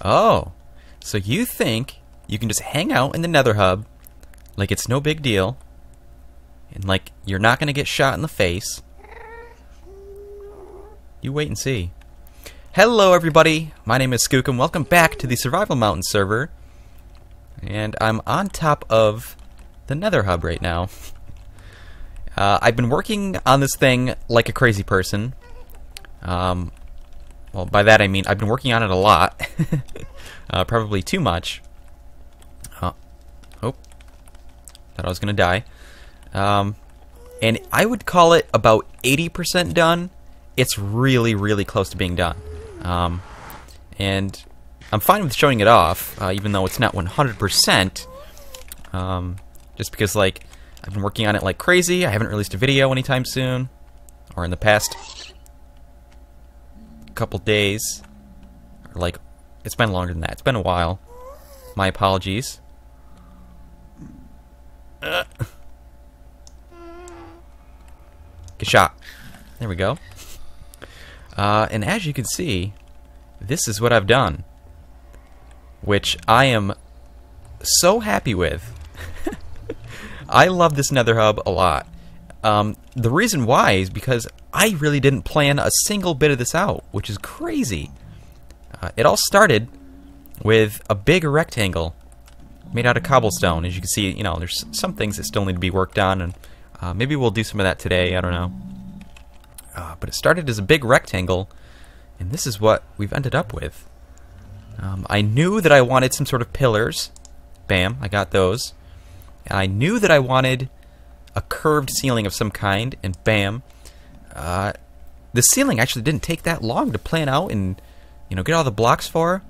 Oh, so you think you can just hang out in the nether hub like it's no big deal, and like you're not going to get shot in the face. You wait and see. Hello everybody, my name is Skookum. Welcome back to the Survival Mountain server. And I'm on top of the nether hub right now. I've been working on this thing like a crazy person. Well, by that I mean I've been working on it a lot. Probably too much. Oh, thought I was gonna die. And I would call it about 80% done. It's really, really close to being done. And I'm fine with showing it off, even though it's not 100%. Just because, like, I've been working on it like crazy. I haven't released a video anytime soon, or in the past couple days. Or like, it's been longer than that. It's been a while. My apologies. Get shot. There we go. And as you can see, this is what I've done, which I am so happy with. I love this nether hub a lot. The reason why is because I really didn't plan a single bit of this out, which is crazy. It all started with a big rectangle made out of cobblestone. As you can see, you know, there's some things that still need to be worked on, and maybe we'll do some of that today, I don't know. But it started as a big rectangle, and this is what we've ended up with. I knew that I wanted some sort of pillars. Bam, I got those. And I knew that I wanted a curved ceiling of some kind, and bam. The ceiling actually didn't take that long to plan out and, you know, get all the blocks for.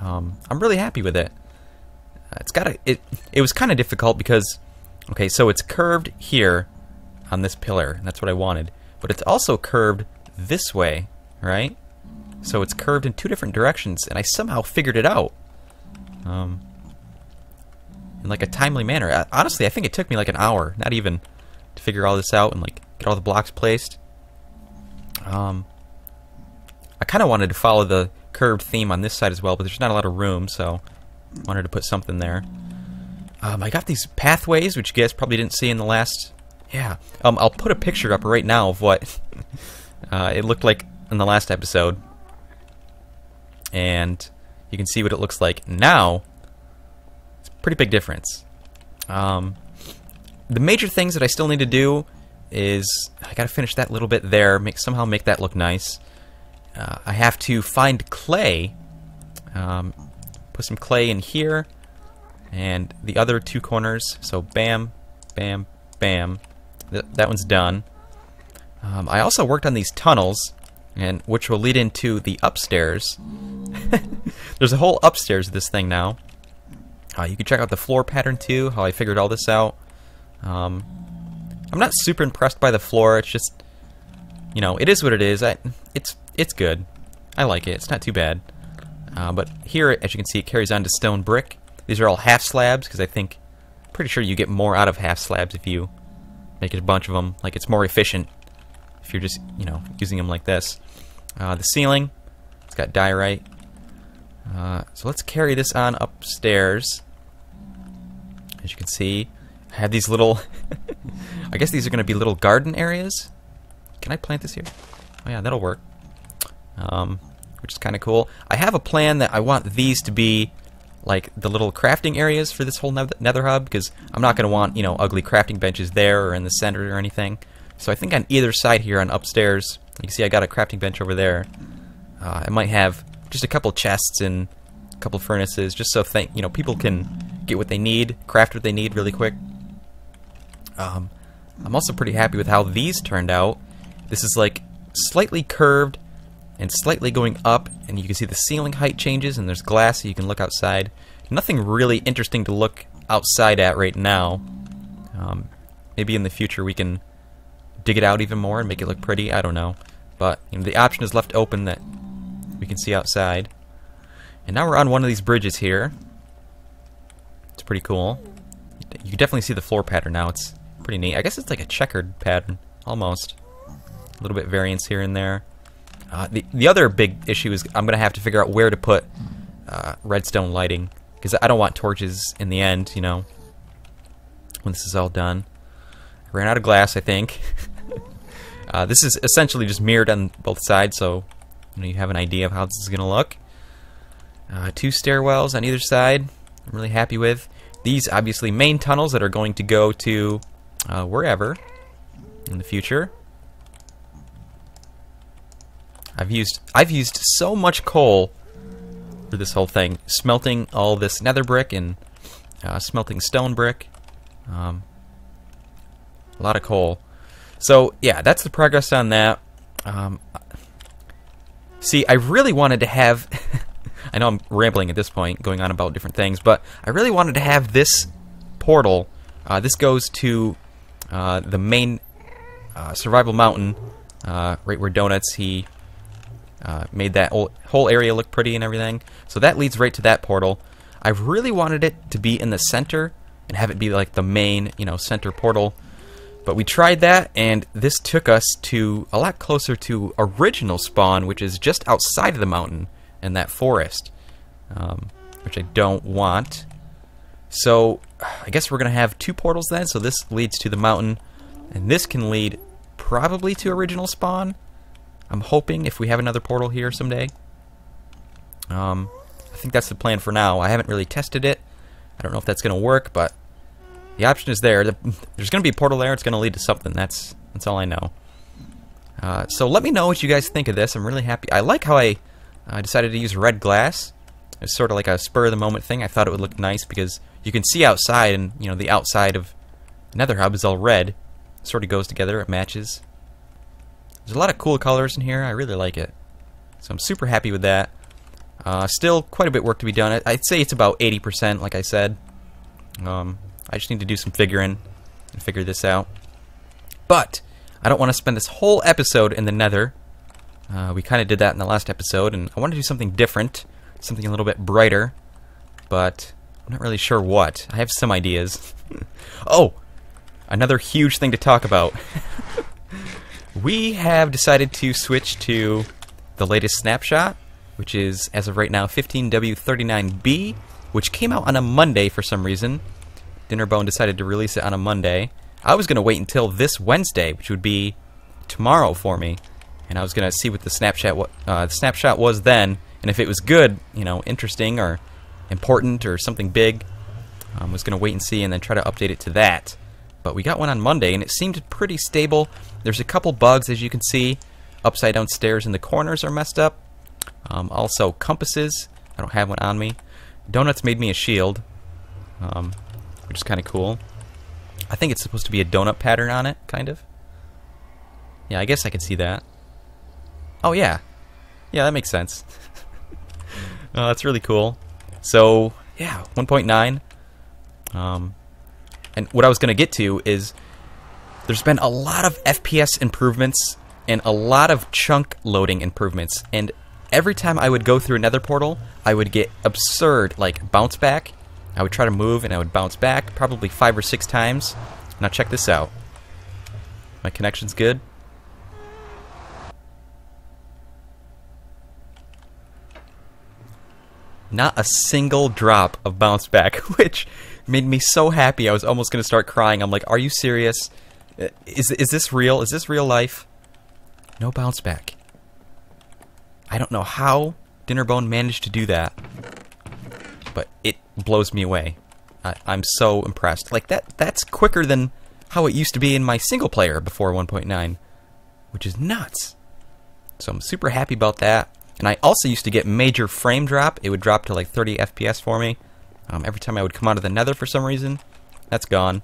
I'm really happy with it. It was kind of difficult because, okay, so it's curved here on this pillar, and that's what I wanted. But it's also curved this way, right? So it's curved in two different directions, and I somehow figured it out. In like a timely manner. Honestly, I think it took me like an hour, not even, to figure all this out and like get all the blocks placed. I kind of wanted to follow the curved theme on this side as well, but there's not a lot of room, so I wanted to put something there. I got these pathways, which you guys probably didn't see in the last... Yeah, I'll put a picture up right now of what it looked like in the last episode. And you can see what it looks like now. It's a pretty big difference. The major things that I still need to do is I gotta finish that little bit there, somehow make that look nice. I have to find clay, put some clay in here, and the other two corners. So bam, bam, bam. That one's done. I also worked on these tunnels, and which will lead into the upstairs. There's a whole upstairs of this thing now. You can check out the floor pattern too, how I figured all this out. I'm not super impressed by the floor. It's just, you know, it is what it is. It's good. I like it. It's not too bad. But here, as you can see, it carries on to stone brick. These are all half slabs because pretty sure you get more out of half slabs if you make a bunch of them. Like, it's more efficient if you're just, you know, using them like this. The ceiling, it's got diorite. So let's carry this on upstairs. As you can see, I have these little... I guess these are going to be little garden areas. Can I plant this here? Oh yeah, that'll work. Which is kind of cool. I have a plan that I want these to be like the little crafting areas for this whole nether hub, because I'm not going to want, you know, ugly crafting benches there or in the center or anything. So I think on either side here on upstairs, you can see I got a crafting bench over there. I might have just a couple chests and a couple furnaces, just so you know, people can get what they need, craft what they need really quick. I'm also pretty happy with how these turned out. This is like slightly curved and slightly going up, and you can see the ceiling height changes, and there's glass so you can look outside. Nothing really interesting to look outside at right now. Maybe in the future we can dig it out even more and make it look pretty, I don't know. But, you know, the option is left open that we can see outside. And now we're on one of these bridges here. It's pretty cool. You can definitely see the floor pattern now. It's pretty neat. I guess it's like a checkered pattern, almost. A little bit variance here and there. The other big issue is I'm going to have to figure out where to put redstone lighting, because I don't want torches in the end, you know, when this is all done. I ran out of glass, I think. This is essentially just mirrored on both sides, so you know, you have an idea of how this is going to look. 2 stairwells on either side. I'm really happy with. These obviously main tunnels that are going to go to wherever in the future. I've used so much coal for this whole thing, smelting all this nether brick and smelting stone brick. A lot of coal. So yeah, that's the progress on that. See, I really wanted to have I know I'm rambling at this point, going on about different things, but I really wanted to have this portal. This goes to the main survival mountain, right where Donuts, he made that whole area look pretty and everything. So that leads right to that portal. I really wanted it to be in the center and have it be like the main, you know, center portal. But we tried that, and this took us to a lot closer to original spawn, which is just outside of the mountain in that forest, which I don't want. So I guess we're going to have 2 portals then. So this leads to the mountain, and this can lead probably to original spawn. I'm hoping if we have another portal here someday. I think that's the plan for now. I haven't really tested it. I don't know if that's going to work, but the option is there. There's going to be a portal there. It's going to lead to something. That's all I know. So let me know what you guys think of this. I'm really happy. I like how I decided to use red glass. It's sort of like a spur-of-the-moment thing. I thought it would look nice because you can see outside, and you know the outside of Nether Hub is all red. It sort of goes together. It matches. There's a lot of cool colors in here. I really like it. So I'm super happy with that. Still quite a bit of work to be done. I'd say it's about 80%, like I said. I just need to do some figuring and figure this out. But I don't want to spend this whole episode in the Nether. We kind of did that in the last episode, and I want to do something different, something a little bit brighter, but I'm not really sure what. I have some ideas. Oh, another huge thing to talk about. We have decided to switch to the latest snapshot, which is, as of right now, 15W39B, which came out on a Monday for some reason. Dinnerbone decided to release it on a Monday. I was going to wait until this Wednesday, which would be tomorrow for me, and I was going to see what the snapshot was then, and if it was good, you know, interesting or important or something big, I was going to wait and see and then try to update it to that. But we got one on Monday, and it seemed pretty stable. There's a couple bugs, as you can see. Upside down stairs in the corners are messed up. Also, compasses. I don't have one on me. Donuts made me a shield, which is kind of cool. I think it's supposed to be a donut pattern on it, kind of. Yeah, I guess I could see that. Oh, yeah. Yeah, that makes sense. That's really cool. So, yeah, 1.9. And what I was going to get to is there's been a lot of FPS improvements and a lot of chunk loading improvements. And every time I would go through another portal, I would get absurd, like, bounce back. I would try to move and I would bounce back probably 5 or 6 times. Now check this out. My connection's good. Not a single drop of bounce back, which made me so happy. I was almost going to start crying. I'm like, are you serious? Is this real? Is this real life? No bounce back. I don't know how Dinnerbone managed to do that, but it blows me away. I'm so impressed. Like, that's quicker than how it used to be in my single player before 1.9, which is nuts. So I'm super happy about that. And I also used to get major frame drop. It would drop to like 30 FPS for me. Every time I would come out of the Nether for some reason. That's gone.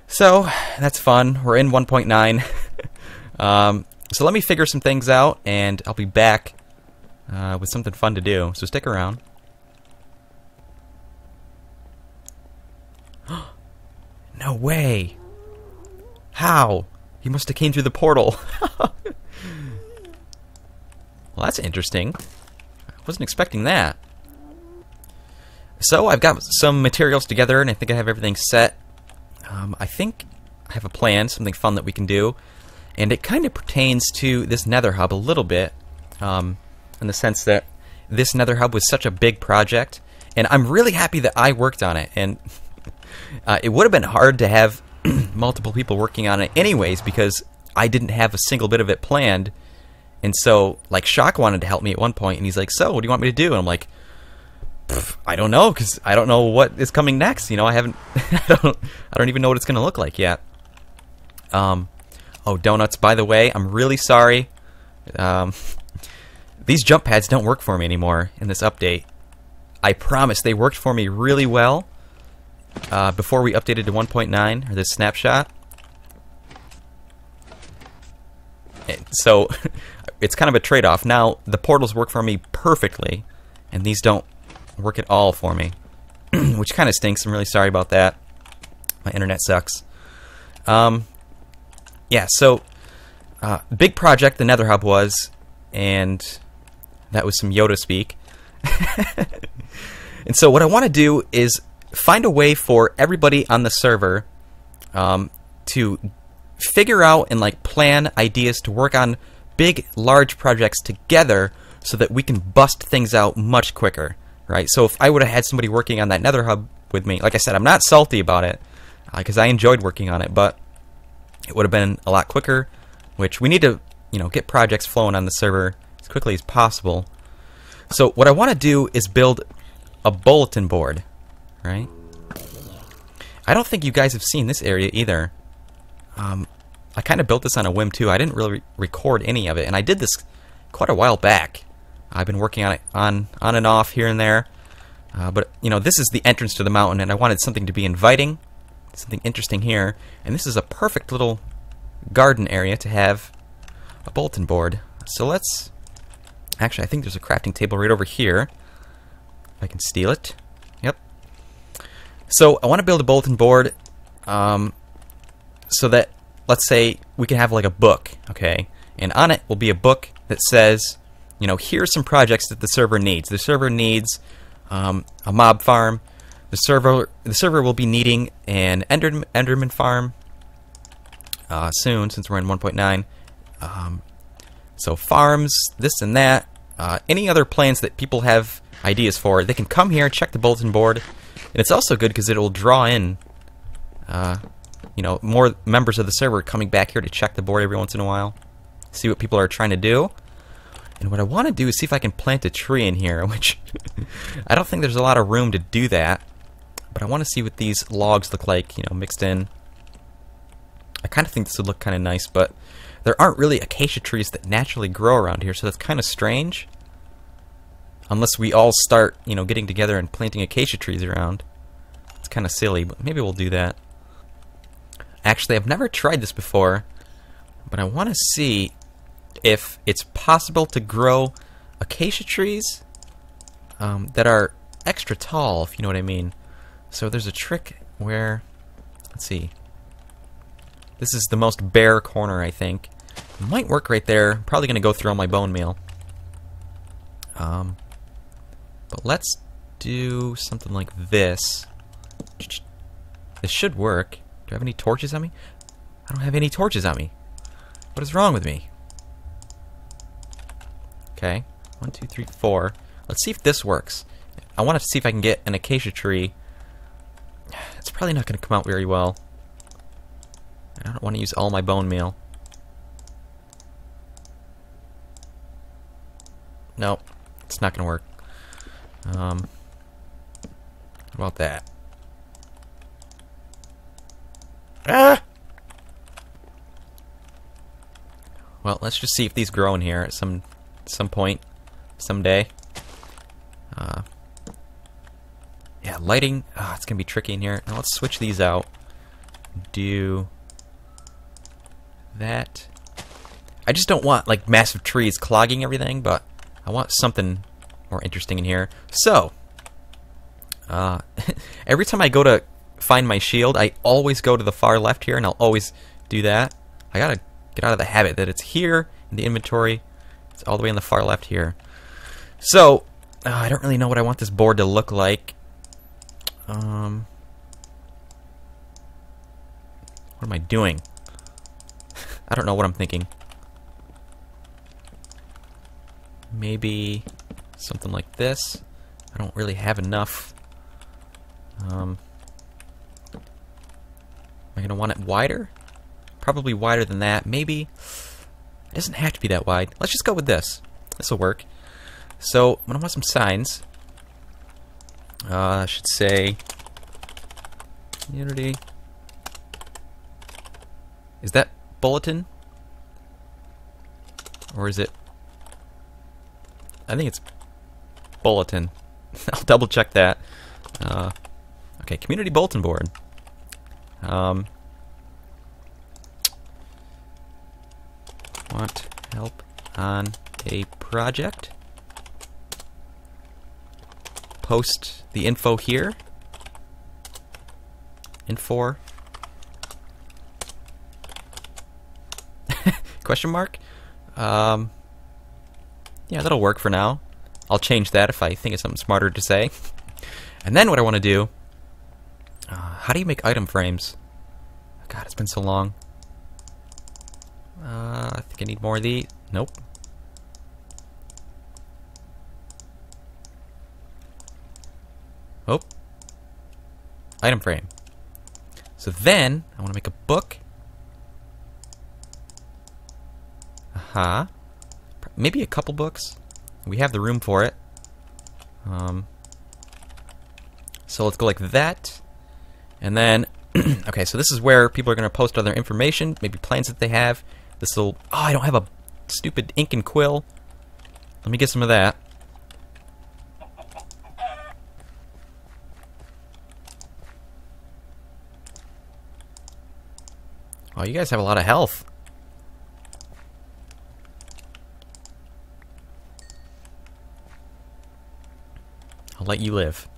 So, that's fun. We're in 1.9. So let me figure some things out, and I'll be back with something fun to do. So stick around. No way! How? He must have came through the portal. Well, that's interesting. I wasn't expecting that. So I've got some materials together, and I think I have everything set. I think I have a plan, something fun that we can do, and it kind of pertains to this Nether Hub a little bit, in the sense that this nether hub was such a big project, and I'm really happy that I worked on it. And it would have been hard to have multiple people working on it anyways, because I didn't have a single bit of it planned. And so, like, Shock wanted to help me at one point, and he's like, "So, what do you want me to do?" And I'm like, I don't know, because I don't know what is coming next. You know, I haven't, I don't even know what it's going to look like yet. Oh, donuts, by the way, I'm really sorry. These jump pads don't work for me anymore in this update. I promise they worked for me really well before we updated to 1.9, or this snapshot. And so, it's kind of a trade-off. Now, the portals work for me perfectly, and these don't work at all for me, which kind of stinks. I'm really sorry about that. My internet sucks. Yeah, so, big project the nether hub was, and that was some Yoda speak. And so what I want to do is find a way for everybody on the server to figure out and like plan ideas to work on big, large projects together so that we can bust things out much quicker, right? So if I would have had somebody working on that nether hub with me, like I said, I'm not salty about it because I enjoyed working on it, but it would have been a lot quicker, which we need to, you know, get projects flowing on the server as quickly as possible. So what I want to do is build a bulletin board, right? I don't think you guys have seen this area either. I kind of built this on a whim too. I didn't really record any of it, and I did this quite a while back. I've been working on it on and off here and there, but you know, this is the entrance to the mountain, and I wanted something to be inviting, something interesting here, and this is a perfect little garden area to have a bulletin board. So let's actually, I think there's a crafting table right over here. If I can steal it. Yep. So I want to build a bulletin board so that, let's say, we can have like a book, okay? And on it will be a book that says, you know, here's some projects that the server needs. The server needs a mob farm. The server will be needing an Enderman farm soon, since we're in 1.9. So farms, this and that. Any other plans that people have ideas for, they can come here, check the bulletin board. And it's also good because it will draw in you know, more members of the server coming back here to check the board every once in a while, see what people are trying to do. And what I want to do is see if I can plant a tree in here, which I don't think there's a lot of room to do that, but I want to see what these logs look like, you know, mixed in. I kind of think this would look kind of nice, but there aren't really acacia trees that naturally grow around here, so that's kind of strange. Unless we all start, you know, getting together and planting acacia trees around. It's kind of silly, but maybe we'll do that. Actually, I've never tried this before, but I want to see if it's possible to grow acacia trees that are extra tall, if you know what I mean. So there's a trick where, let's see, this is the most bare corner, I think. It might work right there. I'm probably going to go through all my bone meal. But let's do something like this. This should work. Do I have any torches on me? I don't have any torches on me. What is wrong with me? Okay. 1, 2, 3, 4. Let's see if this works. I want to see if I can get an acacia tree. It's probably not going to come out very well. I don't want to use all my bone meal. Nope. It's not going to work. What about that? Ah! Well, let's just see if these grow in here at some point, someday. Yeah, lighting. It's gonna be tricky in here. Now let's switch these out. Do that. I just don't want like massive trees clogging everything, but I want something more interesting in here. So, every time I go to find my shield, I always go to the far left here, and I'll always do that. I gotta get out of the habit that it's here in the inventory. It's all the way on the far left here. So, I don't really know what I want this board to look like. What am I doing? I don't know what I'm thinking. Maybe something like this. I don't really have enough. Am I going to want it wider? Probably wider than that. Maybe. It doesn't have to be that wide. Let's just go with this. This will work. So, I'm going to want some signs. I should say community. Is that Bulletin? Or is it? I think it's Bulletin. I'll double check that. Okay, community bulletin board. Want help on a project? Post the info here. Info. Question mark? Yeah, that'll work for now. I'll change that if I think it's something smarter to say. And then what I want to do... how do you make item frames? God, it's been so long. I think I need more of these. Nope. Oh. Item frame. So then, I want to make a book. Aha. Maybe a couple books. We have the room for it. So let's go like that. And then, okay, so this is where people are going to post other information, maybe plans that they have. This will, oh, I don't have a stupid ink and quill. Let me get some of that. Oh, you guys have a lot of health. I'll let you live.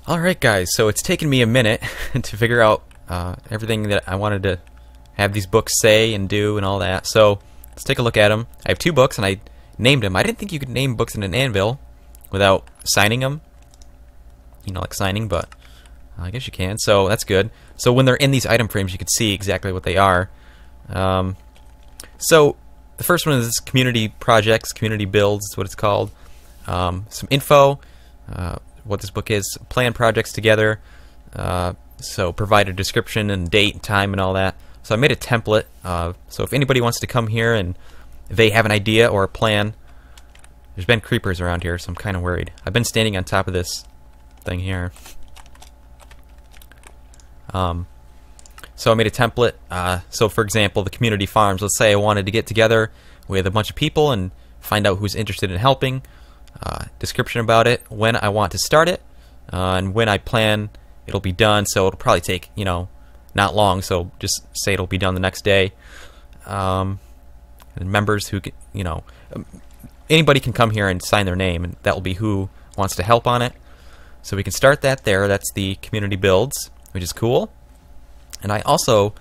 Alright guys, so it's taken me a minute to figure out everything that I wanted to have these books say and do and all that. So let's take a look at them. I have 2 books and I named them. I didn't think you could name books in an anvil without signing them. You know, like signing, but I guess you can. So that's good. So when they're in these item frames, you can see exactly what they are. So the first one is community projects, community builds, is what it's called. Some info, what this book is, plan projects together. So provide a description and date and time and all that. So I made a template. So if anybody wants to come here and they have an idea or a plan, there's been creepers around here, so I'm kind of worried. I've been standing on top of this thing here. So I made a template. So for example, the community farms. Let's say I wanted to get together with a bunch of people and find out who's interested in helping. Description about it, when I want to start it, and when I plan it'll be done. So it'll probably take, you know, not long. So just say it'll be done the next day. And members who, you know, anybody can come here and sign their name, and that will be who wants to help on it. So we can start that there. That's the community builds, which is cool. And I also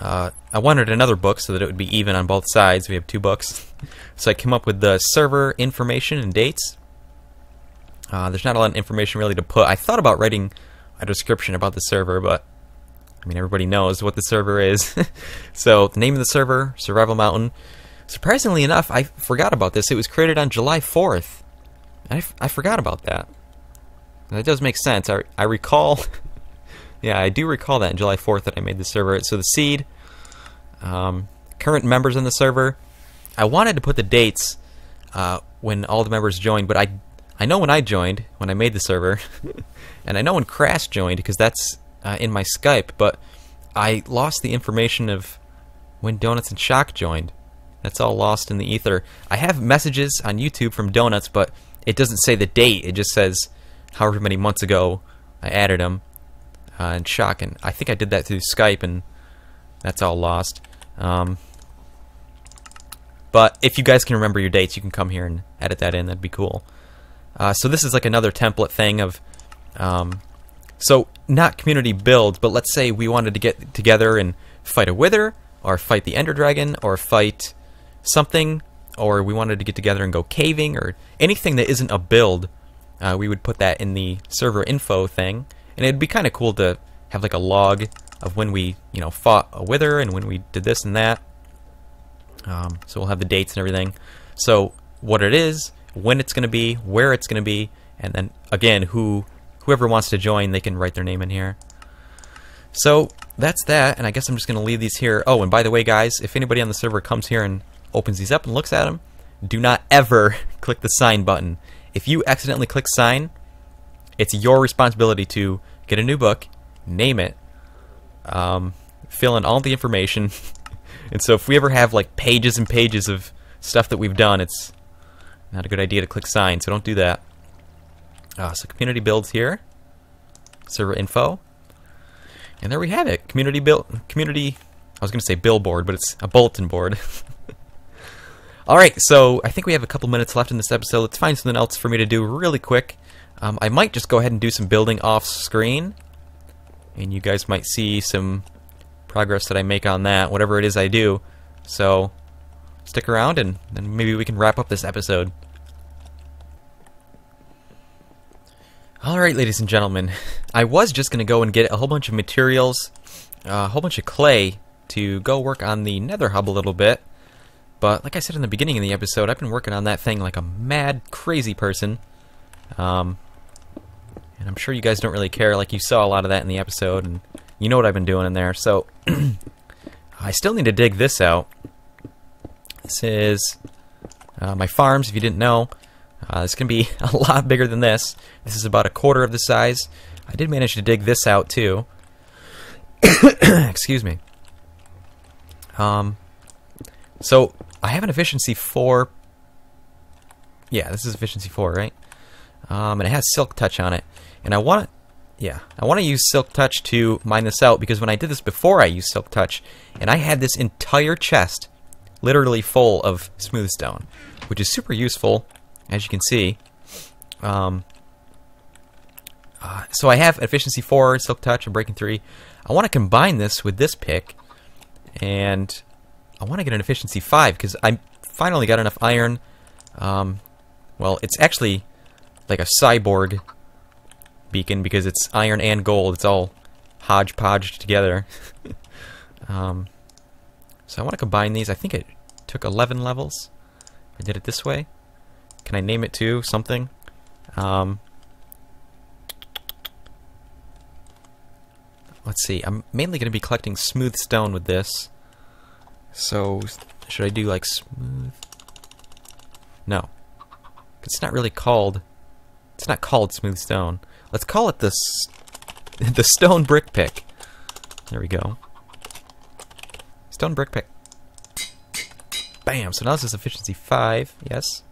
I wanted another book so that it would be even on both sides. We have 2 books. So I came up with the server information and dates. There's not a lot of information really to put. I thought about writing a description about the server, but I mean, everybody knows what the server is. So the name of the server, Survival Mountain. Surprisingly enough, I forgot about this. It was created on July 4th. I forgot about that. That does make sense. I recall... Yeah, I do recall that on July 4th that I made the server. So the seed, current members in the server. I wanted to put the dates when all the members joined, but I know when I joined, when I made the server, and I know when Crash joined because that's in my Skype, but I lost the information of when Donuts and Shock joined. That's all lost in the ether. I have messages on YouTube from Donuts, but it doesn't say the date. It just says however many months ago I added them. And Shock, and I think I did that through Skype, and that's all lost. But if you guys can remember your dates, you can come here and edit that in. That'd be cool. So this is like another template thing of, so not community builds, but let's say we wanted to get together and fight a wither, or fight the Ender Dragon, or fight something, or we wanted to get together and go caving, or anything that isn't a build. We would put that in the server info thing. And it'd be kind of cool to have like a log of when we, you know, fought a wither and when we did this and that. So we'll have the dates and everything. So what it is, when it's going to be, where it's going to be, and then again, whoever wants to join, they can write their name in here. So that's that, and I guess I'm just going to leave these here. Oh, and by the way, guys, if anybody on the server comes here and opens these up and looks at them, do not ever click the sign button. If you accidentally click sign, it's your responsibility to get a new book, name it, fill in all the information. And so if we ever have like pages and pages of stuff that we've done, it's not a good idea to click sign, so don't do that. So community builds here, server info, and there we have it. Community, I was going to say billboard, but it's a bulletin board. Alright, so I think we have a couple minutes left in this episode. Let's find something else for me to do really quick. I might just go ahead and do some building off screen, and you guys might see some progress that I make on that, whatever it is I do. So stick around, and then maybe we can wrap up this episode. Alright, ladies and gentlemen, I was just going to go and get a whole bunch of materials, a whole bunch of clay, to go work on the nether hub a little bit. But like I said in the beginning of the episode, I've been working on that thing like a mad, crazy person. And I'm sure you guys don't really care, like you saw a lot of that in the episode, and you know what I've been doing in there. So I still need to dig this out. This is my farms, if you didn't know. It's going to be a lot bigger than this. This is about a quarter of the size. I did manage to dig this out too. Excuse me. So I have an efficiency 4. Yeah, this is efficiency 4, right? And it has silk touch on it. And I want to use silk touch to mine this out, because when I did this before I used silk touch, and I had this entire chest literally full of smooth stone, which is super useful, as you can see. So I have efficiency 4, silk touch, and breaking 3. I want to combine this with this pick, and I want to get an efficiency 5, because I finally got enough iron. Well, it's actually like a cyborg beacon, because it's iron and gold. It's all hodgepodged together. So I want to combine these. I think it took 11 levels. I did it this way. Can I name it too? Something? Let's see. I'm mainly going to be collecting smooth stone with this. So, should I do like smooth? No. It's not really called... It's not called smooth stone. Let's call it the stone brick pick. There we go. Stone brick pick. Bam! So now this is efficiency 5. Yes.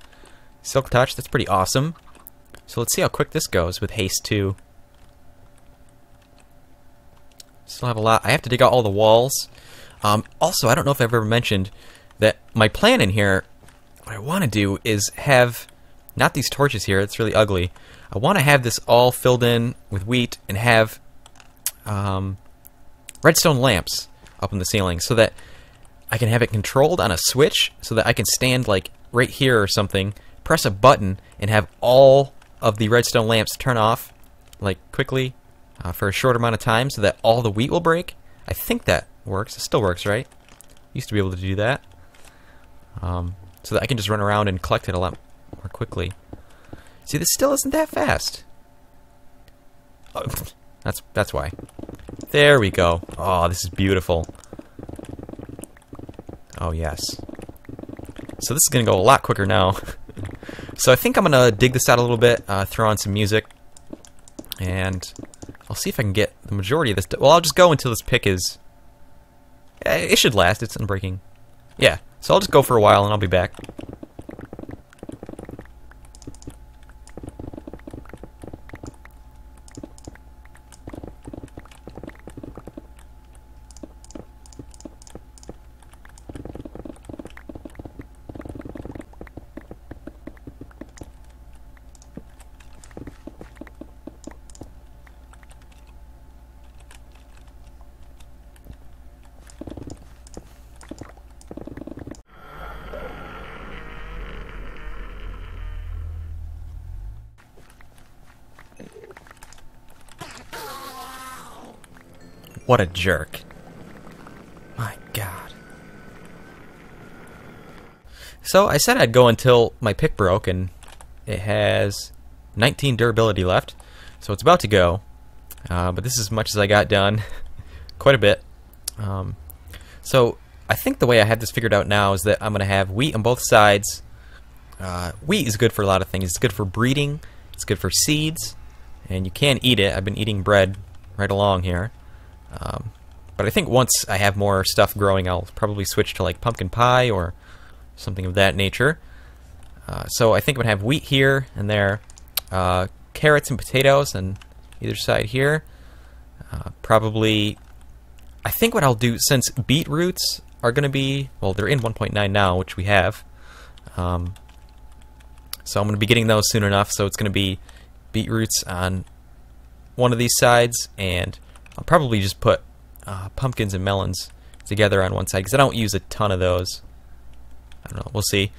Silk touch, that's pretty awesome. So let's see how quick this goes with haste 2. Still have a lot. I have to dig out all the walls. Also, I don't know if I've ever mentioned that my plan in here, what I want to do is have, not these torches here, it's really ugly. I want to have this all filled in with wheat and have redstone lamps up in the ceiling, so that I can have it controlled on a switch, so that I can stand like right here or something, press a button, and have all of the redstone lamps turn off like quickly for a short amount of time, so that all the wheat will break. I think that works. It still works, right? Used to be able to do that. So that I can just run around and collect it a lot more quickly. See, this still isn't that fast. Oh, that's why. There we go. Oh, this is beautiful. Oh, yes. So this is going to go a lot quicker now. So I think I'm going to dig this out a little bit, throw on some music, and I'll see if I can get the majority of this. Well, I'll just go until this pick is... It should last. It's unbreaking. Yeah, so I'll just go for a while and I'll be back. What a jerk. My God. So I said I'd go until my pick broke, and it has 19 durability left, so it's about to go. But this is as much as I got done. Quite a bit. So I think the way I have this figured out now is that I'm going to have wheat on both sides. Wheat is good for a lot of things. It's good for breeding. It's good for seeds. And you can eat it. I've been eating bread right along here. But I think once I have more stuff growing, I'll probably switch to like pumpkin pie or something of that nature. So I think I'm going to have wheat here and there. Carrots and potatoes on either side here. Probably, I think what I'll do, since beetroots are going to be, well, they're in 1.9 now, which we have. So I'm going to be getting those soon enough, so it's going to be beetroots on one of these sides, and I'll probably just put pumpkins and melons together on one side, because I don't use a ton of those. I don't know, we'll see.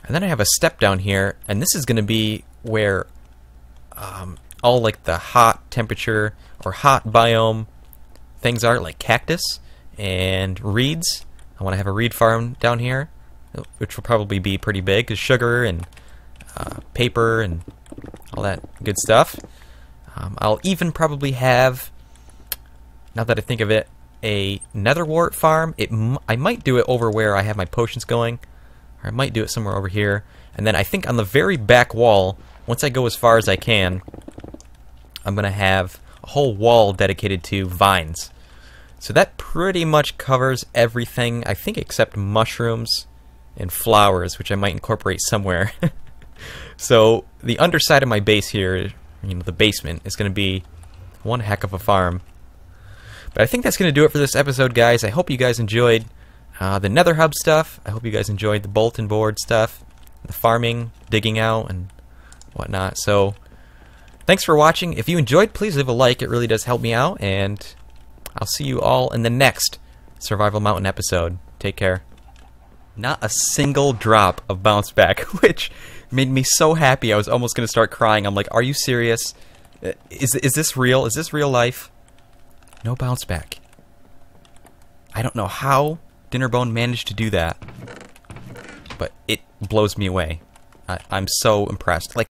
And then I have a step down here, and this is going to be where all like the hot temperature or hot biome things are, like cactus and reeds. I want to have a reed farm down here, which will probably be pretty big, because sugar and paper and all that good stuff. I'll even probably have, now that I think of it, a nether wart farm. I might do it over where I have my potions going, or I might do it somewhere over here. And then I think on the very back wall, once I go as far as I can, I'm going to have a whole wall dedicated to vines. So that pretty much covers everything, I think, except mushrooms and flowers, which I might incorporate somewhere. So the underside of my base here, you know, the basement, is going to be one heck of a farm. But I think that's going to do it for this episode, guys. I hope you guys enjoyed the Nether Hub stuff. I hope you guys enjoyed the bulletin board stuff, the farming, digging out, and whatnot. So thanks for watching. If you enjoyed, please leave a like. It really does help me out. And I'll see you all in the next Survival Mountain episode. Take care. Not a single drop of bounce back, which made me so happy I was almost going to start crying. I'm like, are you serious? Is this real? Is this real life? No bounce back. I don't know how Dinnerbone managed to do that, but it blows me away. I'm so impressed. Like,